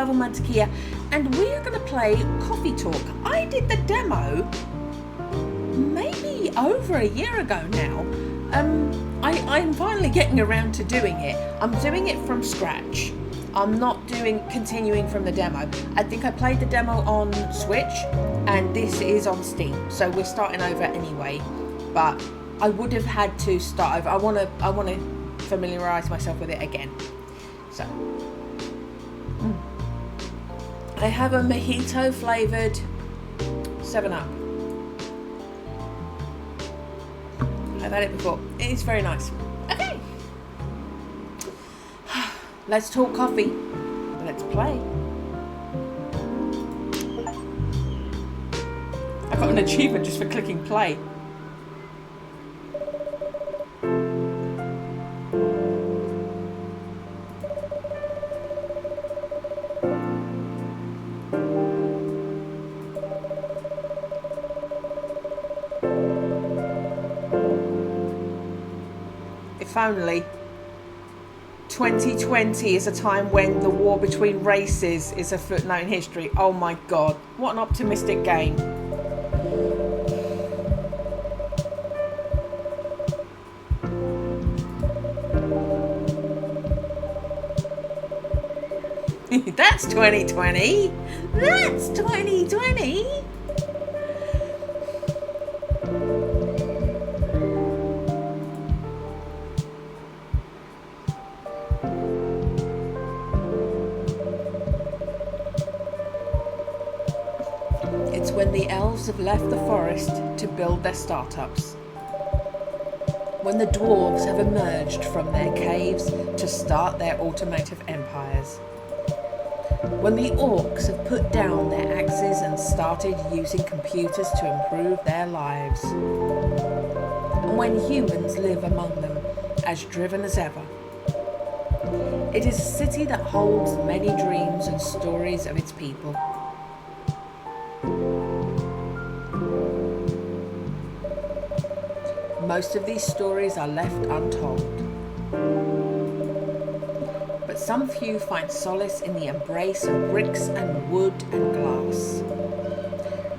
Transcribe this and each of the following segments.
Burble Mantequilla, and we are going to play Coffee Talk. I did the demo maybe over a year ago now. I'm finally getting around to doing it. I'm doing it from scratch. I'm not continuing from the demo. I think I played the demo on Switch, and this is on Steam, so we're starting over anyway. But I would have had to start over. I want to familiarise myself with it again. So I have a mojito flavoured 7-Up. I've had it before. It is very nice. Okay. Let's talk coffee. Let's play. I got an achievement just for clicking play. If only 2020 is a time when the war between races is a footnote in history. Oh my god, what an optimistic game. That's 2020. That's 2020. It's when the elves have left the forest to build their startups. When the dwarves have emerged from their caves to start their automotive empires. When the orcs have put down their axes and started using computers to improve their lives. And when humans live among them as driven as ever. It is a city that holds many dreams and stories of its people. Most of these stories are left untold. But some few find solace in the embrace of bricks and wood and glass.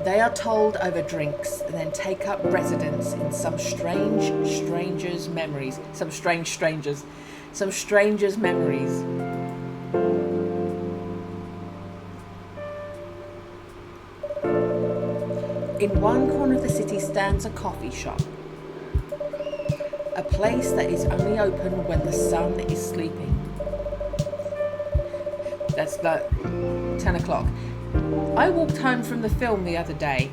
They are told over drinks and then take up residence in some strangers' memories. Some strangers' memories. In one corner of the city stands a coffee shop. A place that is only open when the sun is sleeping. That's like 10 o'clock. I walked home from the film the other day.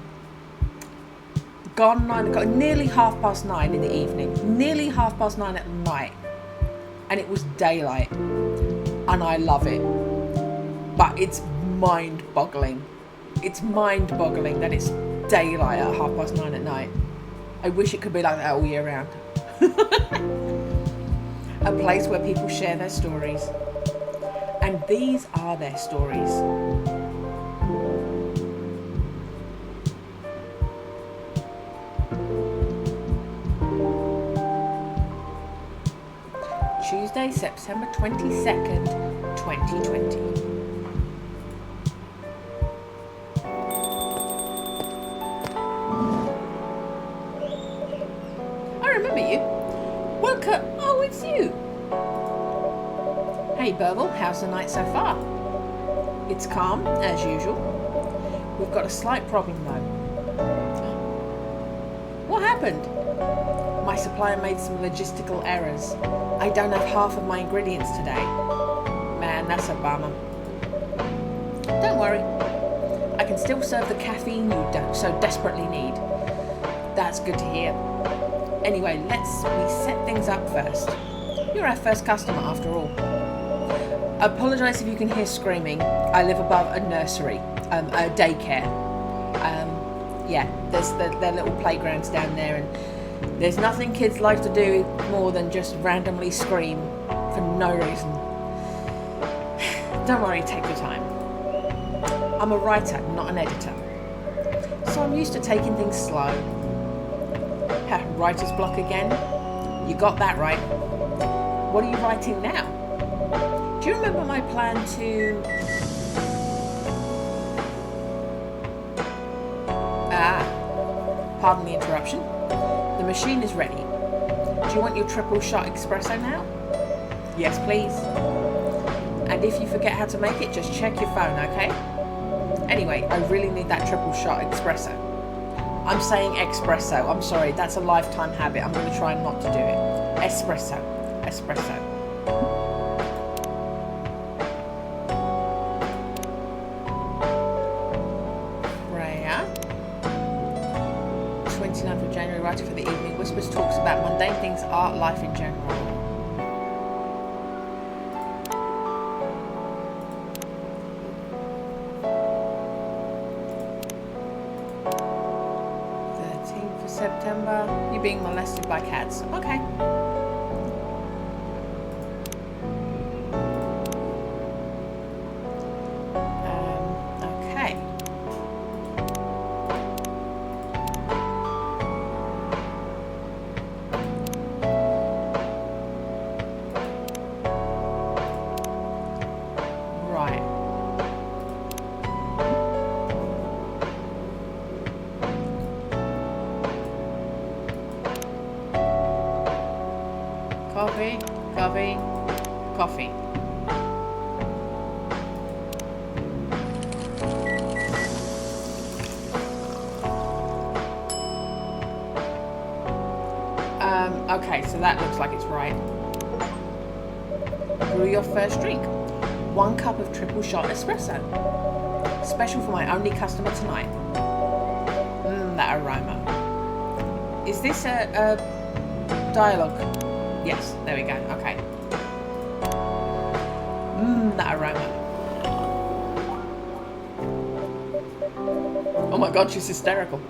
Gone 9 o'clock, nearly 9:30 in the evening. Nearly 9:30 at night. And it was daylight. And I love it. But it's mind-boggling. It's mind-boggling that it's daylight at 9:30 at night. I wish it could be like that all year round. A place where people share their stories. And these are their stories. Tuesday, September 22nd, 2020. I remember you. Woke up. Oh, it's you. Hey Burble, how's the night so far? It's calm, as usual. We've got a slight problem though. What happened? My supplier made some logistical errors. I don't have half of my ingredients today. Man, that's a bummer. Don't worry. I can still serve the caffeine you so desperately need. That's good to hear. Anyway, let's set things up first. You're our first customer after all. I apologise if you can hear screaming. I live above a nursery, a daycare. Yeah, there's their little playgrounds down there, and there's nothing kids like to do more than just randomly scream for no reason. Don't worry, take your time. I'm a writer, not an editor. So I'm used to taking things slow. Writer's block again? You got that right. What are you writing now? Do you remember my plan to Pardon the interruption. The machine is ready. Do you want your triple shot espresso now? Yes, please. And if you forget how to make it, just check your phone, okay? Anyway, I really need that triple shot espresso. I'm saying espresso. I'm sorry, that's a lifetime habit. I'm going to try not to do it. Espresso. Espresso. Freya. 29th of January, writing for the Evening Whispers, talks about mundane things, art, life in general. September, you're being molested by cats. Okay. Okay. Right. Coffee, coffee, coffee. Okay, so that looks like it's right. Brew your first drink. 1 cup of triple shot espresso. Special for my only customer tonight. That aroma. Is this a dialogue? Yes, there we go. Okay. That aroma. Oh my god, she's hysterical.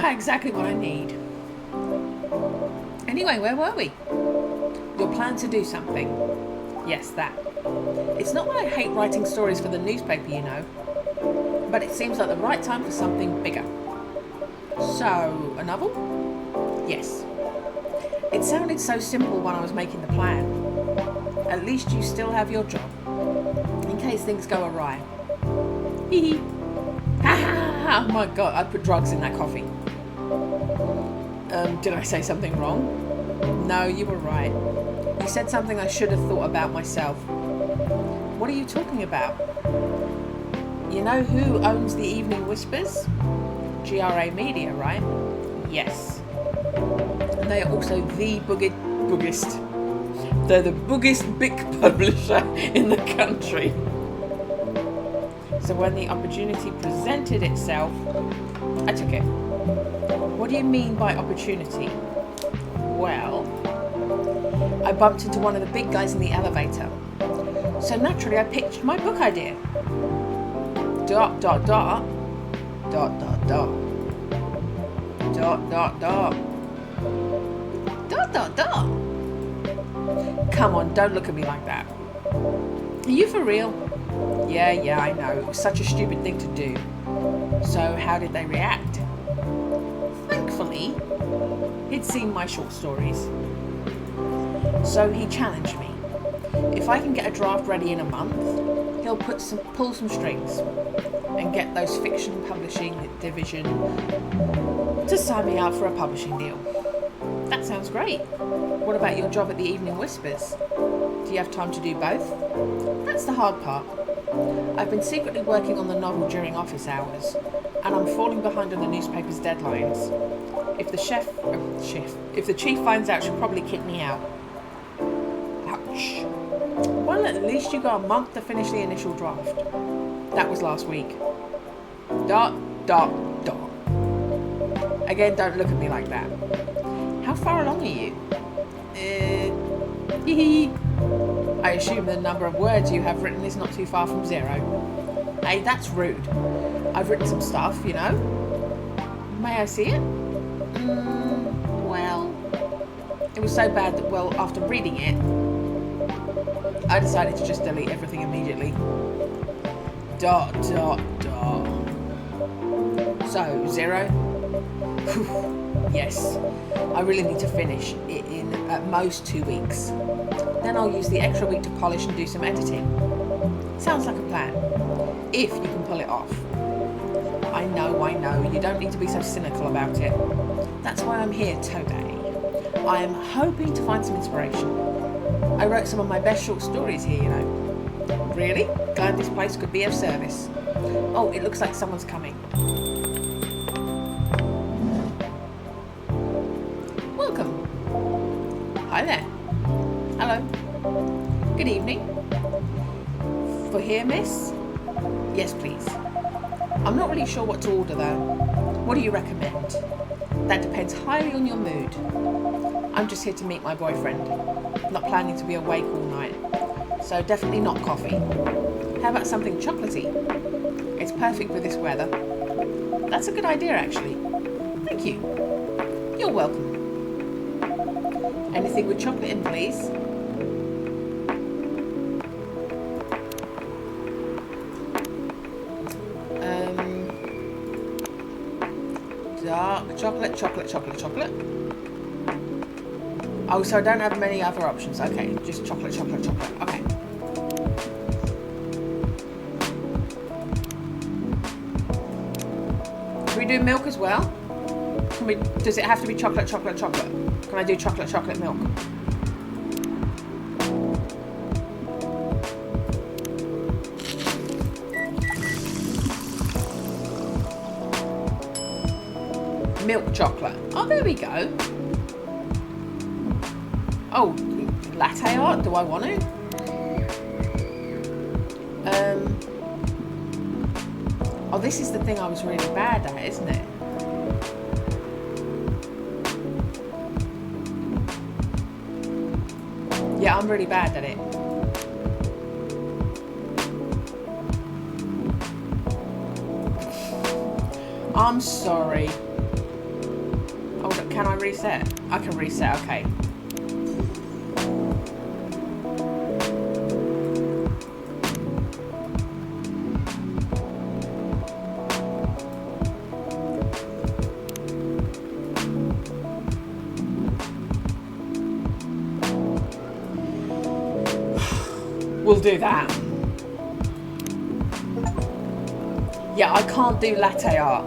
Exactly what I need. Anyway, where were we? Your plan to do something. Yes, that. It's not that I hate writing stories for the newspaper, you know, but it seems like the right time for something bigger. So, a novel? Yes. It sounded so simple when I was making the plan. At least you still have your job, in case things go awry. Hee hee. Ha ha! Oh my god, I put drugs in that coffee. Did I say something wrong? No, you were right. You said something I should have thought about myself. What are you talking about? You know who owns the Evening Whispers? GRA Media, right? Yes. And they are also the boogist. They're the biggest big publisher in the country. So when the opportunity presented itself, I took it. What do you mean by opportunity? Well, I bumped into one of the big guys in the elevator. So naturally I pitched my book idea. ... Dot, dot, dot. Dot, dot, dot. Dot, dot, dot. Dot, dot, dot. Come on, don't look at me like that. Are you for real? Yeah, I know. It was such a stupid thing to do. So how did they react? Thankfully, he'd seen my short stories. So he challenged me. If I can get a draft ready in a month, he'll pull some strings and get those fiction publishing division to sign me out for a publishing deal. That sounds great. What about your job at the Evening Whispers? Do you have time to do both? That's the hard part. I've been secretly working on the novel during office hours, and I'm falling behind on the newspaper's deadlines. If the chief finds out, she'll probably kick me out. Ouch. Well, at least you got a month to finish the initial draft. That was last week. ... Dot, dot. Again, don't look at me like that. How far along are you? I assume the number of words you have written is not too far from 0. Hey, that's rude. I've written some stuff, you know. May I see it? Well, it was so bad that, well, after reading it, I decided to just delete everything immediately. ... Dot, dot, dot. So, 0? Yes, I really need to finish it in at most 2 weeks. Then I'll use the extra week to polish and do some editing. Sounds like a plan, if you can pull it off. I know. You don't need to be so cynical about it. That's why I'm here today. I am hoping to find some inspiration. I wrote some of my best short stories here, you know. Really? Glad this place could be of service. Oh, it looks like someone's coming. Welcome. Hi there. Hello. Good evening. For here, miss? Yes, please. I'm not really sure what to order though. What do you recommend? That depends highly on your mood. I'm just here to meet my boyfriend. Not planning to be awake all night. So definitely not coffee. How about something chocolatey? It's perfect for this weather. That's a good idea actually. Thank you. You're welcome. Anything with chocolate in, please? Dark chocolate. Oh, so I don't have many other options. Okay, just chocolate. Okay. Can we do milk as well? Does it have to be chocolate? Can I do chocolate milk? Milk chocolate. Oh, there we go. Oh, latte art. Do I want to? Oh, this is the thing I was really bad at, isn't it? Yeah, I'm really bad at it. I'm sorry. Oh, can I reset? I can reset, okay. We'll do that. Yeah, I can't do latte art.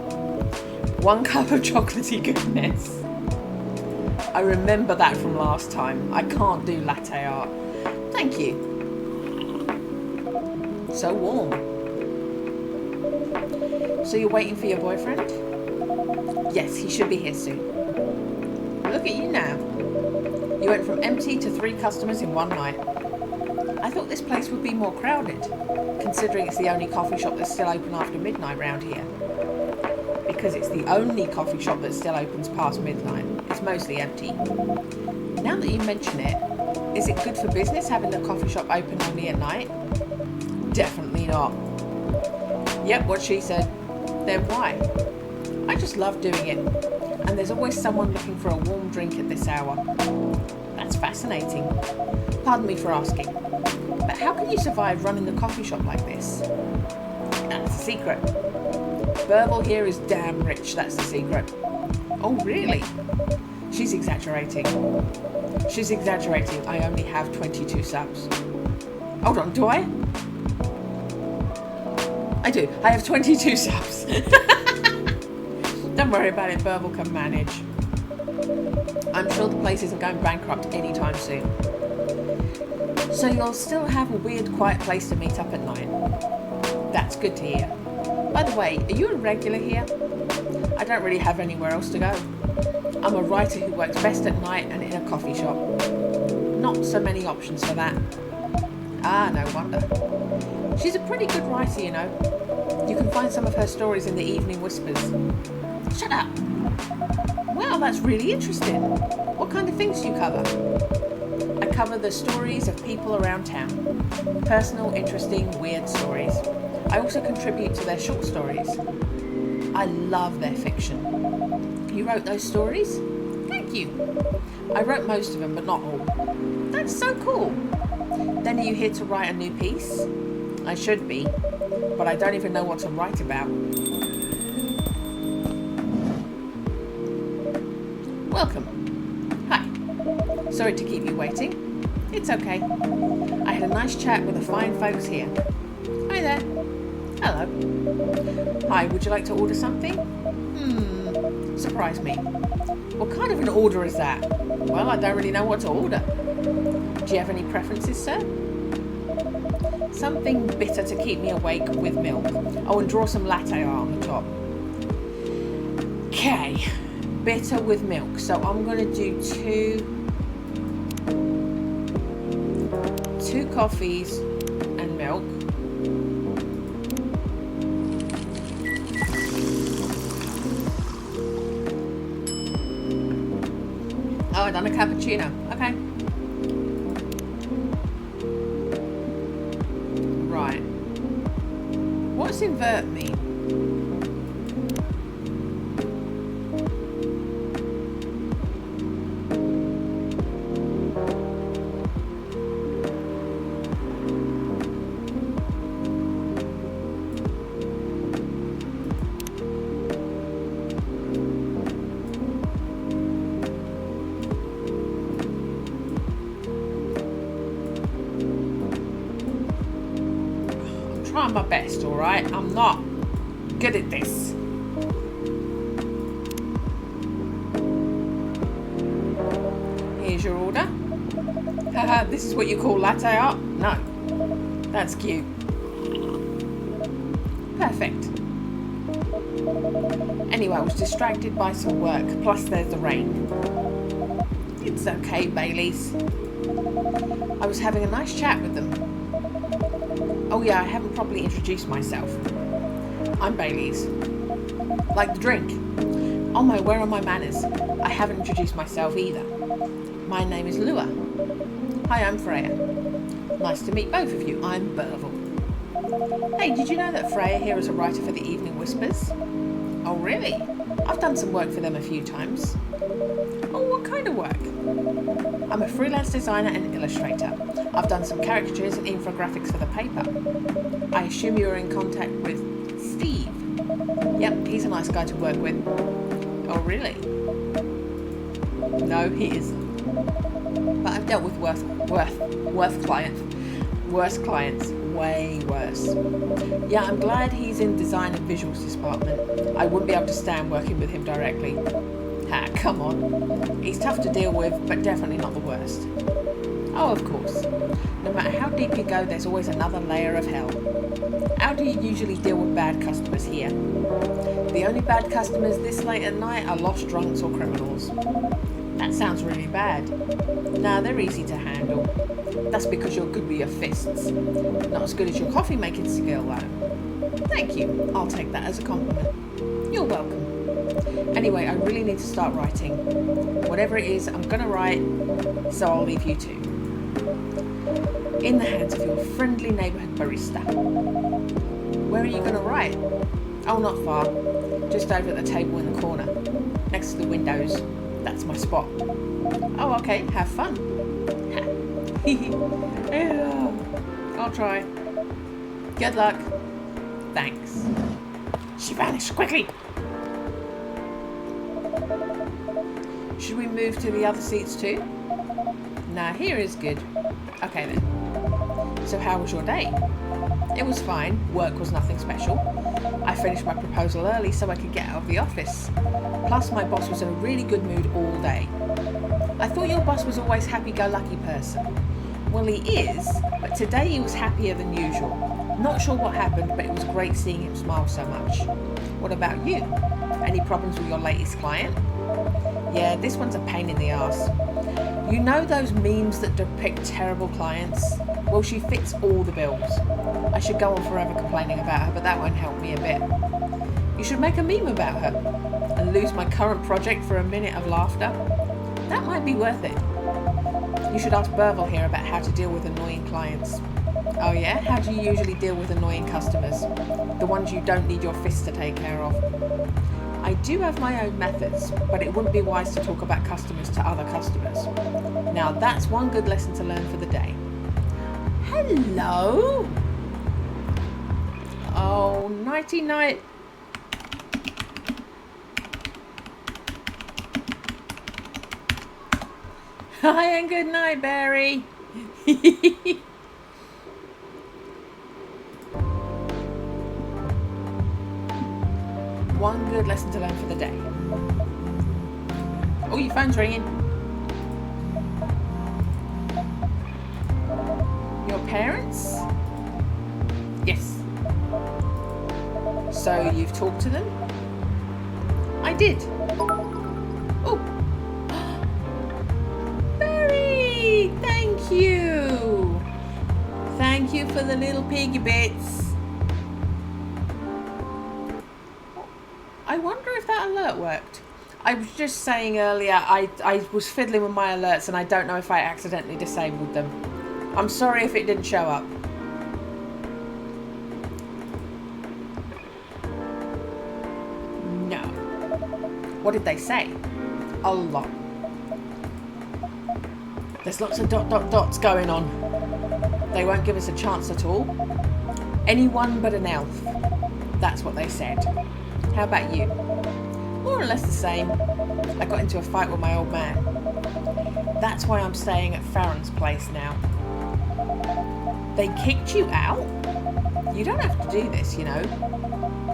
1 cup of chocolatey goodness. I remember that from last time. I can't do latte art. Thank you. So warm. So you're waiting for your boyfriend? Yes, he should be here soon. Look at you now. You went from empty to 3 customers in one night. I thought this place would be more crowded, considering it's the only coffee shop that's still open after midnight round here. Because it's the only coffee shop that still opens past midnight. It's mostly empty. Now that you mention it, is it good for business having the coffee shop open only at night? Definitely not. Yep, what she said. Then why? I just love doing it. And there's always someone looking for a warm drink at this hour. That's fascinating. Pardon me for asking. But how can you survive running the coffee shop like this? That's the secret. Burble here is damn rich, that's the secret. Oh, really? She's exaggerating. I only have 22 subs. Hold on, do I? I do. I have 22 subs. Don't worry about it, Burble can manage. I'm sure the place isn't going bankrupt anytime soon. So you'll still have a weird, quiet place to meet up at night. That's good to hear. By the way, are you a regular here? I don't really have anywhere else to go. I'm a writer who works best at night and in a coffee shop. Not so many options for that. Ah, no wonder. She's a pretty good writer, you know. You can find some of her stories in the Evening Whispers. Shut up! Wow, that's really interesting. What kind of things do you cover? I cover the stories of people around town. Personal, interesting, weird stories. I also contribute to their short stories. I love their fiction. You wrote those stories? Thank you. I wrote most of them, but not all. That's so cool. Then are you here to write a new piece? I should be, but I don't even know what to write about. Welcome. Hi. Sorry to keep you waiting. It's okay. I had a nice chat with the fine folks here. Hi there. Hello. Hi, would you like to order something? Surprise me. What kind of an order is that? Well, I don't really know what to order. Do you have any preferences, sir? Something bitter to keep me awake with milk. Oh, and draw some latte art on the top. Okay, bitter with milk. So I'm going to do two coffees and milk. Oh, I done a cappuccino. Okay. Right. What's invert mean? Trying my best, alright? I'm not good at this. Here's your order. Haha, this is what you call latte art? No. That's cute. Perfect. Anyway, I was distracted by some work, plus there's the rain. It's okay, Baileys. I was having a nice chat with them. Oh yeah, I haven't properly introduced myself. I'm Baileys. Like the drink. Oh my, where are my manners? I haven't introduced myself either. My name is Lua. Hi, I'm Freya. Nice to meet both of you. I'm Burville. Hey, did you know that Freya here is a writer for the Evening Whispers? Oh really? I've done some work for them a few times. Oh, what kind of work? I'm a freelance designer and illustrator. I've done some caricatures and infographics for the paper. I assume you're in contact with Steve. Yep, he's a nice guy to work with. Oh, really? No, he isn't. But I've dealt with worse clients, way worse. Yeah, I'm glad he's in design and visuals department. I wouldn't be able to stand working with him directly. Ha, come on. He's tough to deal with, but definitely not the worst. Oh, of course. No matter how deep you go, there's always another layer of hell. How do you usually deal with bad customers here? The only bad customers this late at night are lost drunks or criminals. That sounds really bad. Nah, they're easy to handle. That's because you're good with your fists. Not as good as your coffee making skill, though. Thank you. I'll take that as a compliment. You're welcome. Anyway, I really need to start writing. Whatever it is, I'm gonna write, so I'll leave you to. In the hands of your friendly neighbourhood barista. Where are you gonna write? Oh, not far. Just over at the table in the corner. Next to the windows. That's my spot. Oh, okay. Have fun. Yeah, I'll try. Good luck. Thanks. She vanished quickly. Should we move to the other seats too? Nah, here is good. Okay then. So how was your day? It was fine. Work was nothing special. I finished my proposal early so I could get out of the office. Plus my boss was in a really good mood all day. I thought your boss was always happy-go-lucky person. Well, he is, but today he was happier than usual. Not sure what happened, but it was great seeing him smile so much. What about you? Any problems with your latest client? Yeah, this one's a pain in the ass. You know those memes that depict terrible clients? Well, she fits all the bills. I should go on forever complaining about her, but that won't help me a bit. You should make a meme about her and lose my current project for a minute of laughter. That might be worth it. You should ask Burville here about how to deal with annoying clients. Oh yeah? How do you usually deal with annoying customers? The ones you don't need your fists to take care of. I do have my own methods, but it wouldn't be wise to talk about customers to other customers. Now that's one good lesson to learn for the day. Hello? Oh, nighty-night. Hi and good night, Barry. one good lesson to learn for the day. Oh, your phone's ringing. Your parents? Yes. So you've talked to them? I did. Oh. Barry, thank you. Thank you for the little piggy bits. I wonder if that alert worked. I was just saying earlier, I was fiddling with my alerts and I don't know if I accidentally disabled them. I'm sorry if it didn't show up. No. What did they say? A lot. There's lots of dots going on. They won't give us a chance at all. Anyone but an elf. That's what they said. How about you? More or less the same. I got into a fight with my old man. That's why I'm staying at Farron's place now. They kicked you out? You don't have to do this, you know.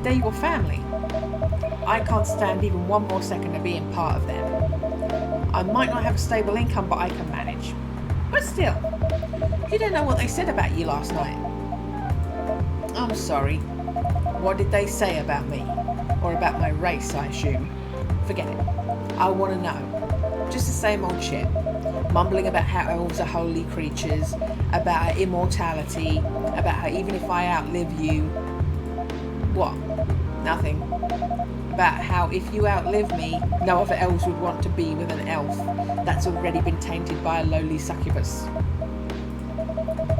They're your family. I can't stand even one more second of being part of them. I might not have a stable income, but I can manage. But still, you don't know what they said about you last night. I'm sorry. What did they say about me? Or about my race, I assume. Forget it. I want to know. Just the same old shit. Mumbling about how elves are holy creatures, about our immortality, about how even if I outlive you... What? Nothing. About how if you outlive me, no other elves would want to be with an elf that's already been tainted by a lowly succubus.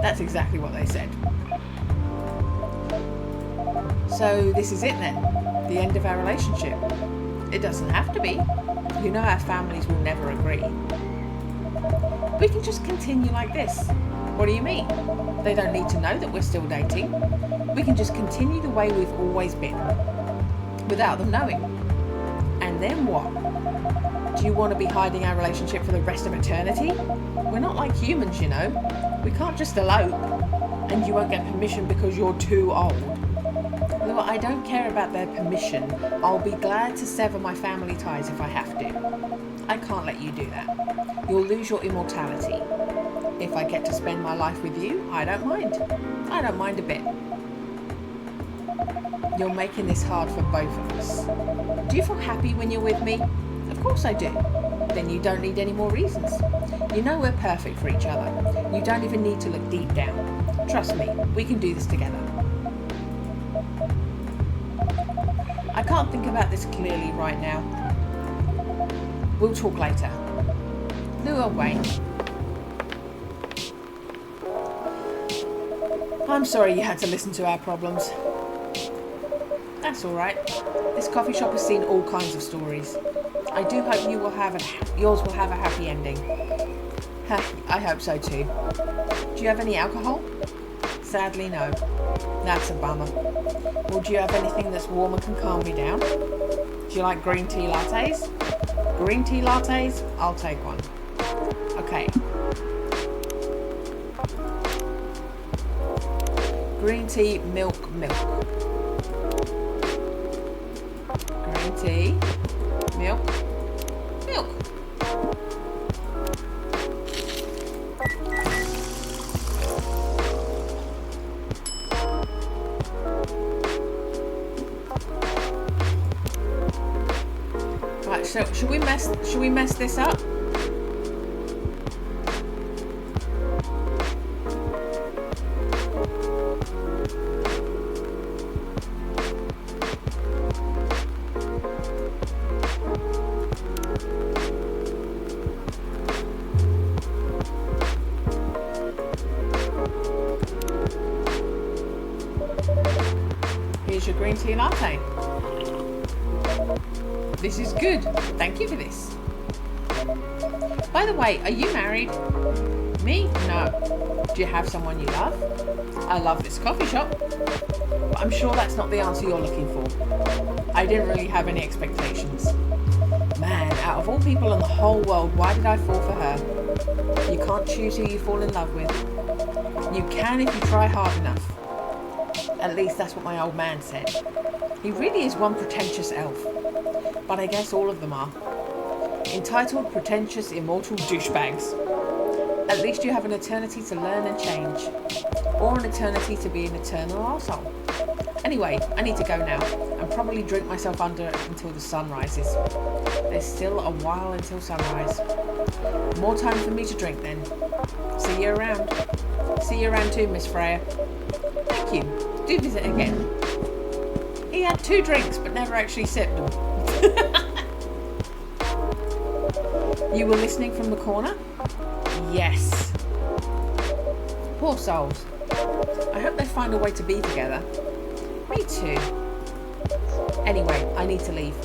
That's exactly what they said. So this is it then? The end of our relationship? It doesn't have to be. You know our families will never agree. We can just continue like this. What do you mean? They don't need to know that we're still dating. We can just continue the way we've always been, without them knowing. And then what? Do you want to be hiding our relationship for the rest of eternity? We're not like humans, you know. We can't just elope. And you won't get permission because you're too old. Look, I don't care about their permission. I'll be glad to sever my family ties if I have to. I can't let you do that. You'll lose your immortality. If I get to spend my life with you, I don't mind. I don't mind a bit. You're making this hard for both of us. Do you feel happy when you're with me? Of course I do. Then you don't need any more reasons. You know we're perfect for each other. You don't even need to look deep down. Trust me, we can do this together. I can't think about this clearly right now. We'll talk later. Lure away. I'm sorry you had to listen to our problems. That's alright. This coffee shop has seen all kinds of stories. I do hope yours will have a happy ending. I hope so too. Do you have any alcohol? Sadly, no. That's a bummer. Well, do you have anything that's warm and can calm me down? Do you like green tea lattes? Green tea lattes? I'll take one. Okay. Green tea, milk. Green tea, milk. Right, so should we mess this up? Here's your green tea latte. This is good. Thank you for this. By the way, are you married? Me? No. Do you have someone you love? I love this coffee shop. But I'm sure that's not the answer you're looking for. I didn't really have any expectations. Man, out of all people in the whole world, why did I fall for her? You can't choose who you fall in love with. You can if you try hard enough. At least that's what my old man said. He really is one pretentious elf. But I guess all of them are. Entitled, pretentious, immortal douchebags. At least you have an eternity to learn and change. Or an eternity to be an eternal arsehole. Anyway, I need to go now, and probably drink myself under until the sun rises. There's still a while until sunrise. More time for me to drink then. See you around. See you around too, Miss Freya. Thank you. Do visit again. He had 2 drinks, but never actually sipped them. You were listening from the corner? Yes. Poor souls. I hope they find a way to be together. Me too. Anyway, I need to leave.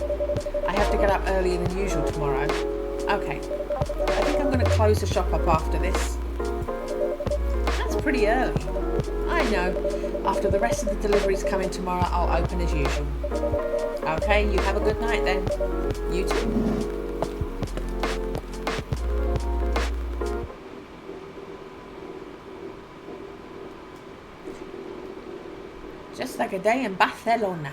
I have to get up earlier than usual tomorrow. Okay. I think I'm going to close the shop up after this. That's pretty early. I know. After the rest of the deliveries come in tomorrow, I'll open as usual. Okay, you have a good night then. You too. Just like a day in Barcelona.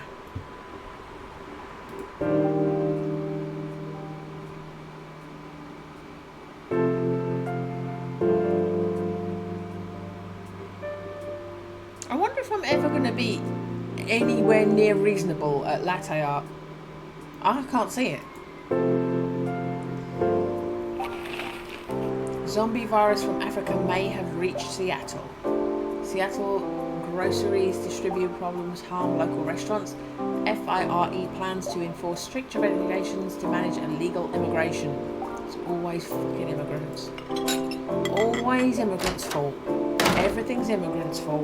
I wonder if I'm ever going to be anywhere near reasonable at latte art. I can't see it. Zombie virus from Africa may have reached Seattle. Seattle groceries distribute problems harm local restaurants. FIRE plans to enforce stricter regulations to manage illegal immigration. It's always fucking immigrants. Always immigrants' fault. Everything's immigrants' fault.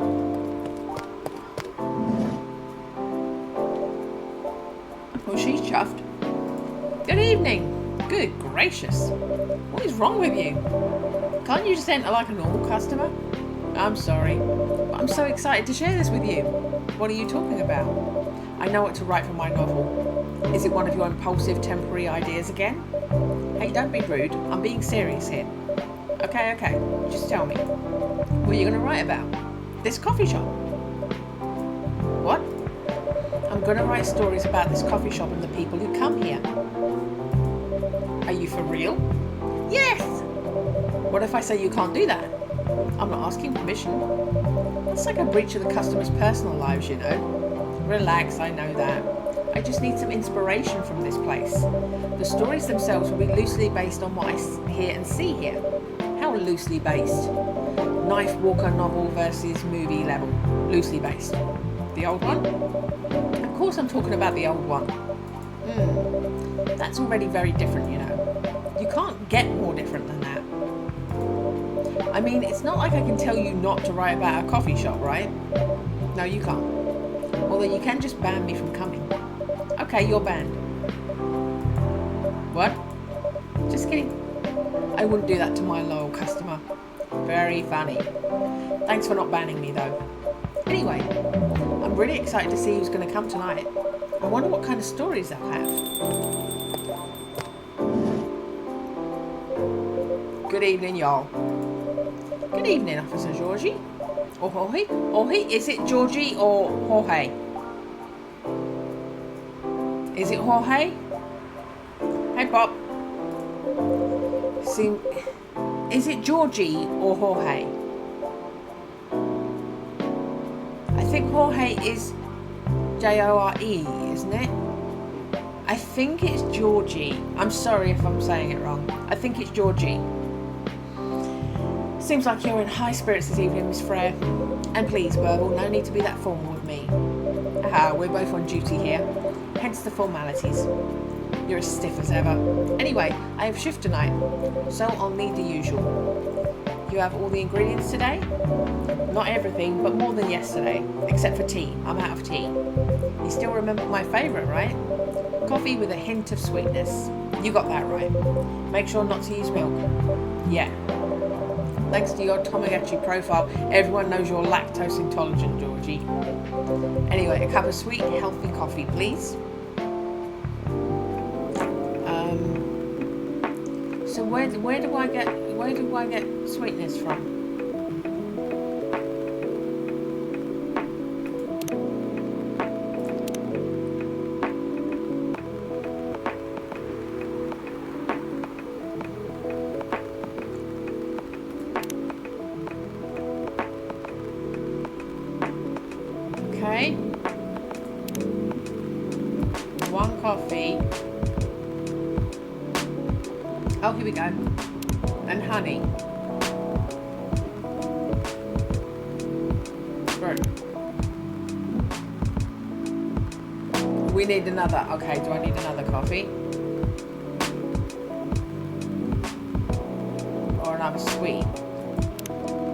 Well, she's chuffed. Good evening. Good gracious. What is wrong with you? Can't you just enter like a normal customer? I'm sorry, but I'm so excited to share this with you. What are you talking about? I know what to write for my novel. Is it one of your impulsive temporary ideas again? Hey, don't be rude. I'm being serious here. Okay, just tell me. What are you going to write about? This coffee shop? What? I'm going to write stories about this coffee shop and the people who come here. Are you for real? Yes! What if I say you can't do that? I'm not asking permission. It's like a breach of the customers' personal lives, you know. Relax, I know that. I just need some inspiration from this place. The stories themselves will be loosely based on what I hear and see here. How loosely based? Knife Walker novel versus movie level. Loosely based. The old one? Of course I'm talking about the old one. That's already very different, you know. You can't get more different than that. I mean, it's not like I can tell you not to write about a coffee shop, right? No, you can't. Although you can just ban me from coming. Okay, you're banned. What? Just kidding. I wouldn't do that to my loyal customer. Very funny. Thanks for not banning me, though. Anyway, I'm really excited to see who's going to come tonight. I wonder what kind of stories they'll have. Good evening, y'all. Good evening, Officer Georgie. Or Jorge. Jorge? Is it Georgie or Jorge? Is it Jorge? Hey, Pop. Is it Georgie or Jorge? I think Jorge is J-O-R-E, isn't it? I think it's Georgie. I'm sorry if I'm saying it wrong. I think it's Georgie. Seems like you're in high spirits this evening, Miss Freya. And please, Burble, no need to be that formal with me. We're both on duty here. Hence the formalities. You're as stiff as ever. Anyway, I have shift tonight, so I'll need the usual. You have all the ingredients today? Not everything, but more than yesterday. Except for tea. I'm out of tea. You still remember my favourite, right? Coffee with a hint of sweetness. You got that right. Make sure not to use milk. Yeah. Thanks to your Tamagotchi profile, everyone knows you're lactose intolerant, Georgie. Anyway, a cup of sweet, healthy coffee, please. So where do I get sweetness from? Oh, here we go. And honey. Right. We need another. Okay, do I need another coffee? Or another sweet?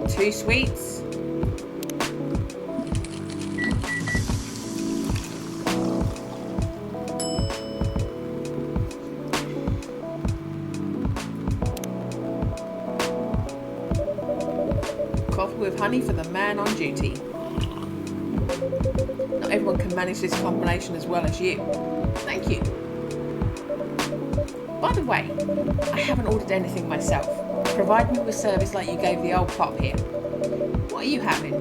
2 sweets? Coffee with honey for the man on duty. Not everyone can manage this combination as well as you. Thank you. By the way, I haven't ordered anything myself. Provide me with service like you gave the old pop here. What are you having?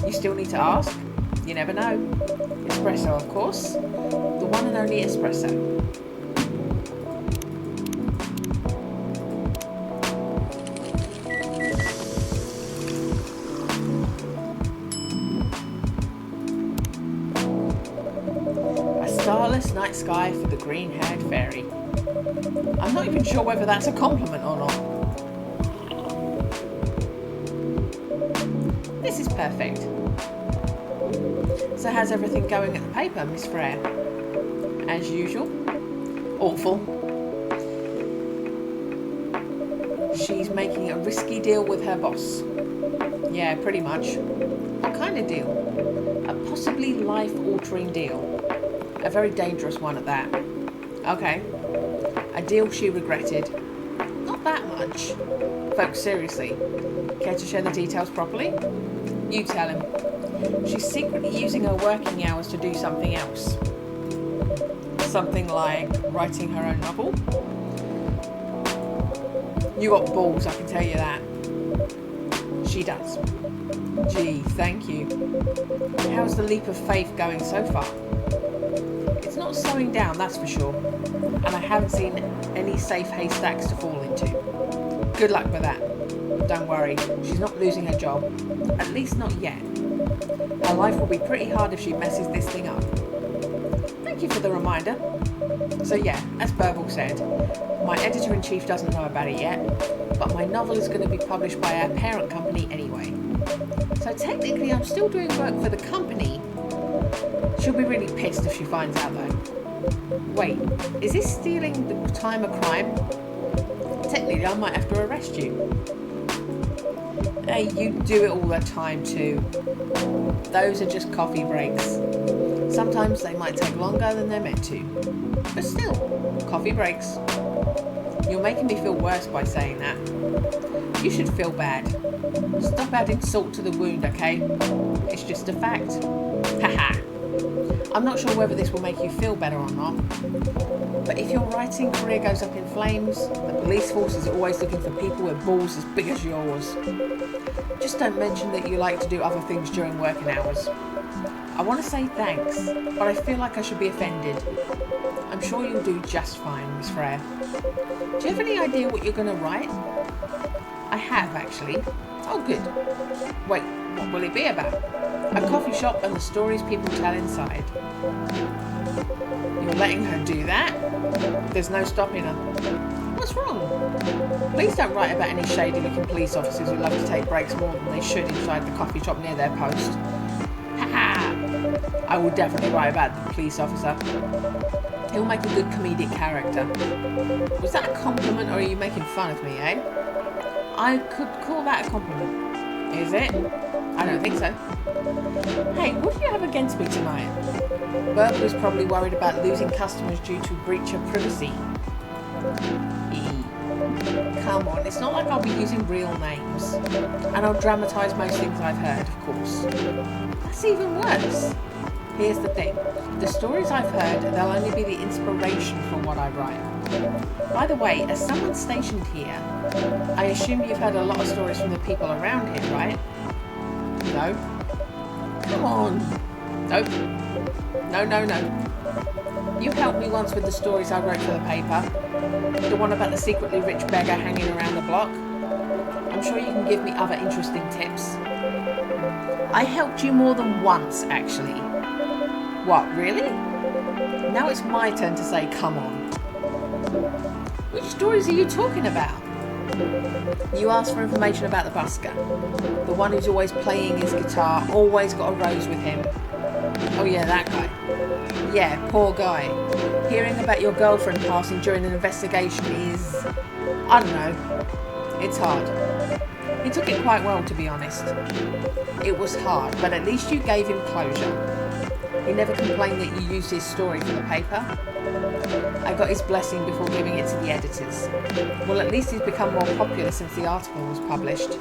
You still need to ask? You never know. Espresso, of course. The one and only espresso. Starless night sky for the green-haired fairy. I'm not even sure whether that's a compliment or not. This is perfect. So how's everything going at the paper, Miss Frere? As usual. Awful. She's making a risky deal with her boss. Yeah, pretty much. What kind of deal? A possibly life-altering deal. A very dangerous one at that. Okay. A deal she regretted. Not that much. Folks, seriously. Care to share the details properly? You tell him. She's secretly using her working hours to do something else. Something like writing her own novel. You got balls, I can tell you that. She does. Gee, thank you. How's the leap of faith going so far? It's not slowing down, that's for sure. And I haven't seen any safe haystacks to fall into. Good luck with that. Don't worry, she's not losing her job. At least not yet. Her life will be pretty hard if she messes this thing up. Thank you for the reminder. So yeah, as Burble said, my editor-in-chief doesn't know about it yet, but my novel is going to be published by our parent company anyway. So technically I'm still doing work for the company. She'll be really pissed if she finds out though. Wait, is this stealing the time a crime? Technically I might have to arrest you. Hey, you do it all the time too. Those are just coffee breaks. Sometimes they might take longer than they're meant to. But still, coffee breaks. You're making me feel worse by saying that. You should feel bad. Stop adding salt to the wound, okay? It's just a fact. Haha. I'm not sure whether this will make you feel better or not, but if your writing career goes up in flames, the police force is always looking for people with balls as big as yours. Just don't mention that you like to do other things during working hours. I want to say thanks, but I feel like I should be offended. I'm sure you'll do just fine, Miss Frere. Do you have any idea what you're going to write? I have, actually. Oh, good. Wait, what will it be about? A coffee shop and the stories people tell inside. You're letting her do that? There's no stopping her. What's wrong? Please don't write about any shady-looking police officers who love to take breaks more than they should inside the coffee shop near their post. Ha-ha! I will definitely write about the police officer. He'll make a good comedic character. Was that a compliment or are you making fun of me, eh? I could call that a compliment. Is it? I don't think so. Hey, what do you have against me tonight? Burble is probably worried about losing customers due to breach of privacy. Come on, it's not like I'll be using real names. And I'll dramatise most things I've heard, of course. That's even worse. Here's the thing. The stories I've heard, they'll only be the inspiration for what I write. By the way, as someone stationed here, I assume you've heard a lot of stories from the people around here, right? No? Come on. Nope. No. You helped me once with the stories I wrote for the paper. The one about the secretly rich beggar hanging around the block. I'm sure you can give me other interesting tips. I helped you more than once, actually. What, really? Now it's my turn to say come on. Which stories are you talking about? You asked for information about the busker, the one who's always playing his guitar, always got a rose with him. Oh yeah, that guy. Yeah, poor guy. Hearing about your girlfriend passing during an investigation is... I don't know. It's hard. He took it quite well, to be honest. It was hard, but at least you gave him closure. He never complained that you used his story for the paper. I got his blessing before giving it to the editors. Well, at least he's become more popular since the article was published.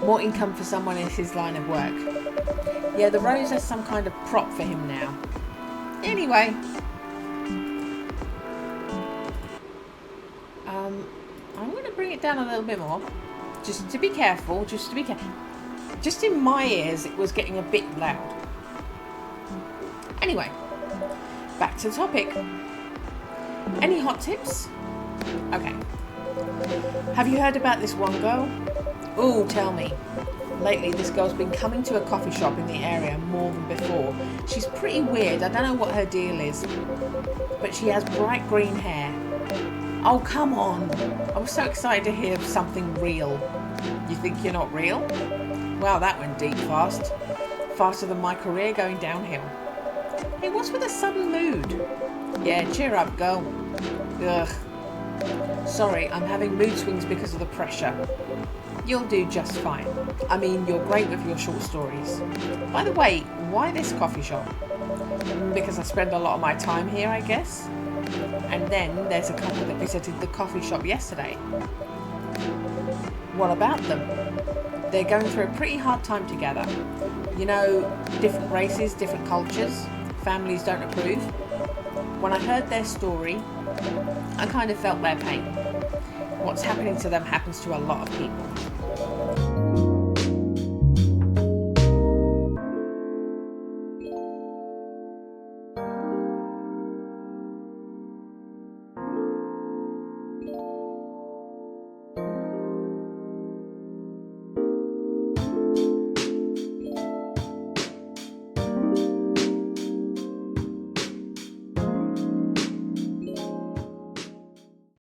More income for someone in his line of work. Yeah, the rose has some kind of prop for him now. Anyway. I'm going to bring it down a little bit more. Just to be careful, just in my ears, it was getting a bit loud. Anyway, back to the topic. Any hot tips? Okay. Have you heard about this one girl? Ooh, tell me. Lately, this girl's been coming to a coffee shop in the area more than before. She's pretty weird. I don't know what her deal is. But she has bright green hair. Oh, come on. I was so excited to hear something real. You think you're not real? Wow, that went deep fast. Faster than my career going downhill. Hey, what's with a sudden mood? Yeah, cheer up, girl. Ugh. Sorry, I'm having mood swings because of the pressure. You'll do just fine. I mean, you're great with your short stories. By the way, why this coffee shop? Because I spend a lot of my time here, I guess. And then there's a couple that visited the coffee shop yesterday. What about them? They're going through a pretty hard time together. You know, different races, different cultures. Families don't approve. When I heard their story, I kind of felt their pain. What's happening to them happens to a lot of people.